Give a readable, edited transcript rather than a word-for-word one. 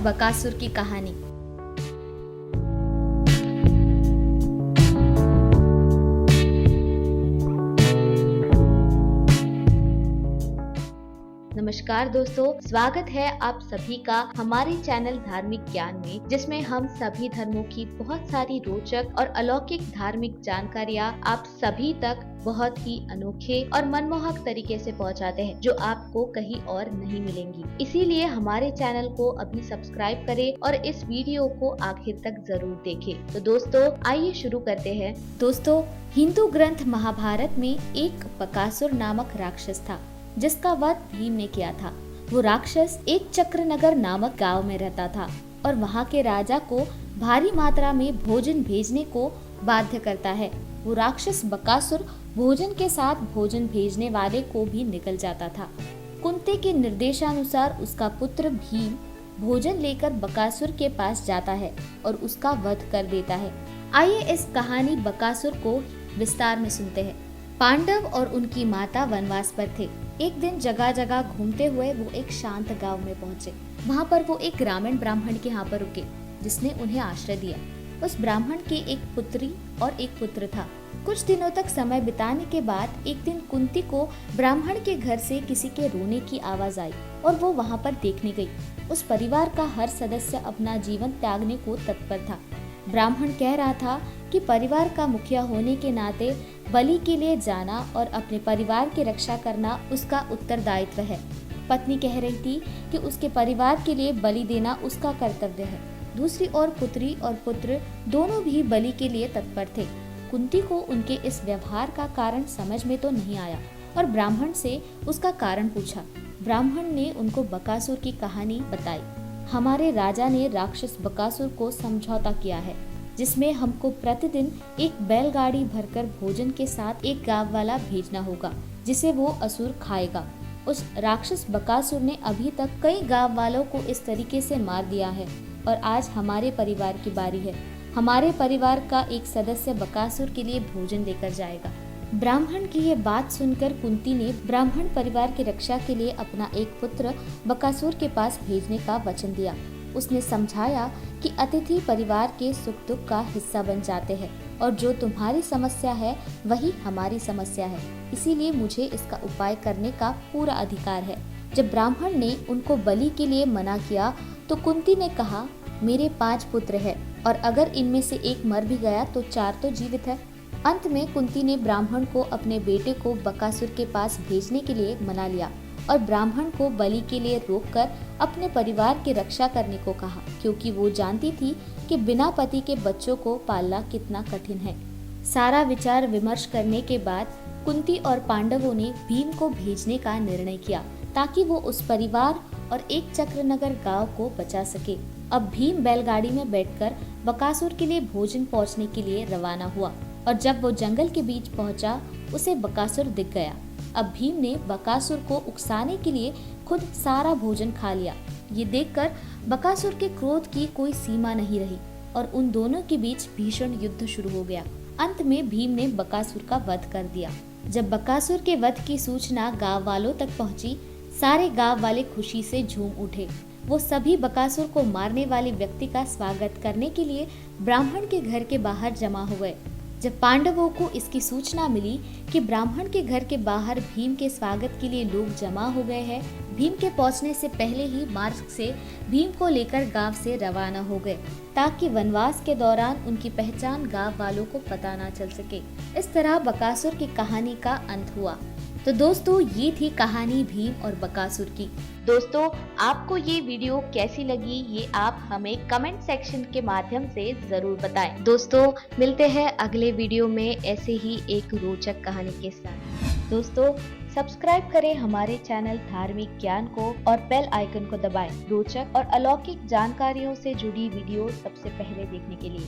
बकासुर की कहानी। नमस्कार दोस्तों, स्वागत है आप सभी का हमारे चैनल धार्मिक ज्ञान में, जिसमें हम सभी धर्मों की बहुत सारी रोचक और अलौकिक धार्मिक जानकारियाँ आप सभी तक बहुत ही अनोखे और मनमोहक तरीके से पहुंचाते हैं, जो आपको कहीं और नहीं मिलेंगी। इसीलिए हमारे चैनल को अभी सब्सक्राइब करें और इस वीडियो को आखिर तक जरूर देखें। तो दोस्तों आइए शुरू करते हैं। दोस्तों, हिंदू ग्रंथ महाभारत में एक बकासुर नामक राक्षस था, जिसका वध भीम ने किया था। वो राक्षस एक चक्रनगर नामक गांव में रहता था और वहां के राजा को भारी मात्रा में भोजन भेजने को बाध्य करता है। वो राक्षस बकासुर भोजन के साथ भोजन भेजने वाले को भी निगल जाता था। कुंती के निर्देशानुसार उसका पुत्र भीम भोजन लेकर बकासुर के पास जाता है और उसका वध कर देता है। आइए इस कहानी बकासुर को विस्तार में सुनते हैं। पांडव और उनकी माता वनवास पर थे। एक दिन जगह जगह घूमते हुए वो एक शांत गांव में पहुंचे। वहां पर वो एक ग्रामीण ब्राह्मण के यहाँ पर रुके, जिसने उन्हें आश्रय दिया। उस ब्राह्मण की एक पुत्री और एक पुत्र था। कुछ दिनों तक समय बिताने के बाद एक दिन कुंती को ब्राह्मण के घर से किसी के रोने की आवाज आई और वो वहां पर देखने गई। उस परिवार का हर सदस्य अपना जीवन त्यागने को तत्पर था। ब्राह्मण कह रहा था कि परिवार का मुखिया होने के नाते बलि के लिए जाना और अपने परिवार की रक्षा करना उसका उत्तरदायित्व है। पत्नी कह रही थी कि उसके परिवार के लिए बलि देना उसका कर्तव्य है। दूसरी ओर पुत्री और पुत्र दोनों भी बलि के लिए तत्पर थे। कुंती को उनके इस व्यवहार का कारण समझ में तो नहीं आया और ब्राह्मण से उसका कारण पूछा। ब्राह्मण ने उनको बकासुर की कहानी बताई। हमारे राजा ने राक्षस बकासुर को समझौता किया है, जिसमें हमको प्रतिदिन एक बैलगाड़ी भरकर भोजन के साथ एक गांव वाला भेजना होगा, जिसे वो असुर खाएगा। उस राक्षस बकासुर ने अभी तक कई गांव वालों को इस तरीके से मार दिया है और आज हमारे परिवार की बारी है। हमारे परिवार का एक सदस्य बकासुर के लिए भोजन लेकर जाएगा। ब्राह्मण की ये बात सुनकर कुंती ने ब्राह्मण परिवार की रक्षा के लिए अपना एक पुत्र बकासुर के पास भेजने का वचन दिया। उसने समझाया कि अतिथि परिवार के सुख दुख का हिस्सा बन जाते हैं और जो तुम्हारी समस्या है वही हमारी समस्या है, इसीलिए मुझे इसका उपाय करने का पूरा अधिकार है। जब ब्राह्मण ने उनको बलि के लिए मना किया तो कुंती ने कहा, मेरे 5 पुत्र हैं और अगर इनमें से एक मर भी गया तो 4 तो जीवित है। अंत में कुंती ने ब्राह्मण को अपने बेटे को बकासुर के पास भेजने के लिए मना लिया और ब्राह्मण को बलि के लिए रोककर अपने परिवार की रक्षा करने को कहा, क्योंकि वो जानती थी कि बिना पति के बच्चों को पालना कितना कठिन है। सारा विचार विमर्श करने के बाद कुंती और पांडवों ने भीम को भेजने का निर्णय किया, ताकि वो उस परिवार और एक चक्रनगर गांव को बचा सके। अब भीम बैलगाड़ी में बैठकर बकासुर के लिए भोजन पहुंचने के लिए रवाना हुआ और जब वो जंगल के बीच पहुंचा, उसे बकासुर दिख गया। अब भीम ने बकासुर को उकसाने के लिए खुद सारा भोजन खा लिया। ये देखकर बकासुर के क्रोध की कोई सीमा नहीं रही और उन दोनों के बीच भीषण युद्ध शुरू हो गया। अंत में भीम ने बकासुर का वध कर दिया। जब बकासुर के वध की सूचना गांव वालों तक पहुंची, सारे गांव वाले खुशी से झूम उठे। वो सभी बकासुर को मारने वाले व्यक्ति का स्वागत करने के लिए ब्राह्मण के घर के बाहर जमा हो गए। जब पांडवों को इसकी सूचना मिली कि ब्राह्मण के घर के बाहर भीम के स्वागत के लिए लोग जमा हो गए हैं, भीम के पहुंचने से पहले ही मार्ग से भीम को लेकर गांव से रवाना हो गए, ताकि वनवास के दौरान उनकी पहचान गांव वालों को पता ना चल सके। इस तरह बकासुर की कहानी का अंत हुआ। तो दोस्तों, ये थी कहानी भीम और बकासुर की। दोस्तों, आपको ये वीडियो कैसी लगी ये आप हमें कमेंट सेक्शन के माध्यम से जरूर बताएं। दोस्तों, मिलते हैं अगले वीडियो में ऐसे ही एक रोचक कहानी के साथ। दोस्तों, सब्सक्राइब करें हमारे चैनल धार्मिक ज्ञान को और बेल आइकन को दबाएं रोचक और अलौकिक जानकारियों से जुड़ी वीडियो सबसे पहले देखने के लिए।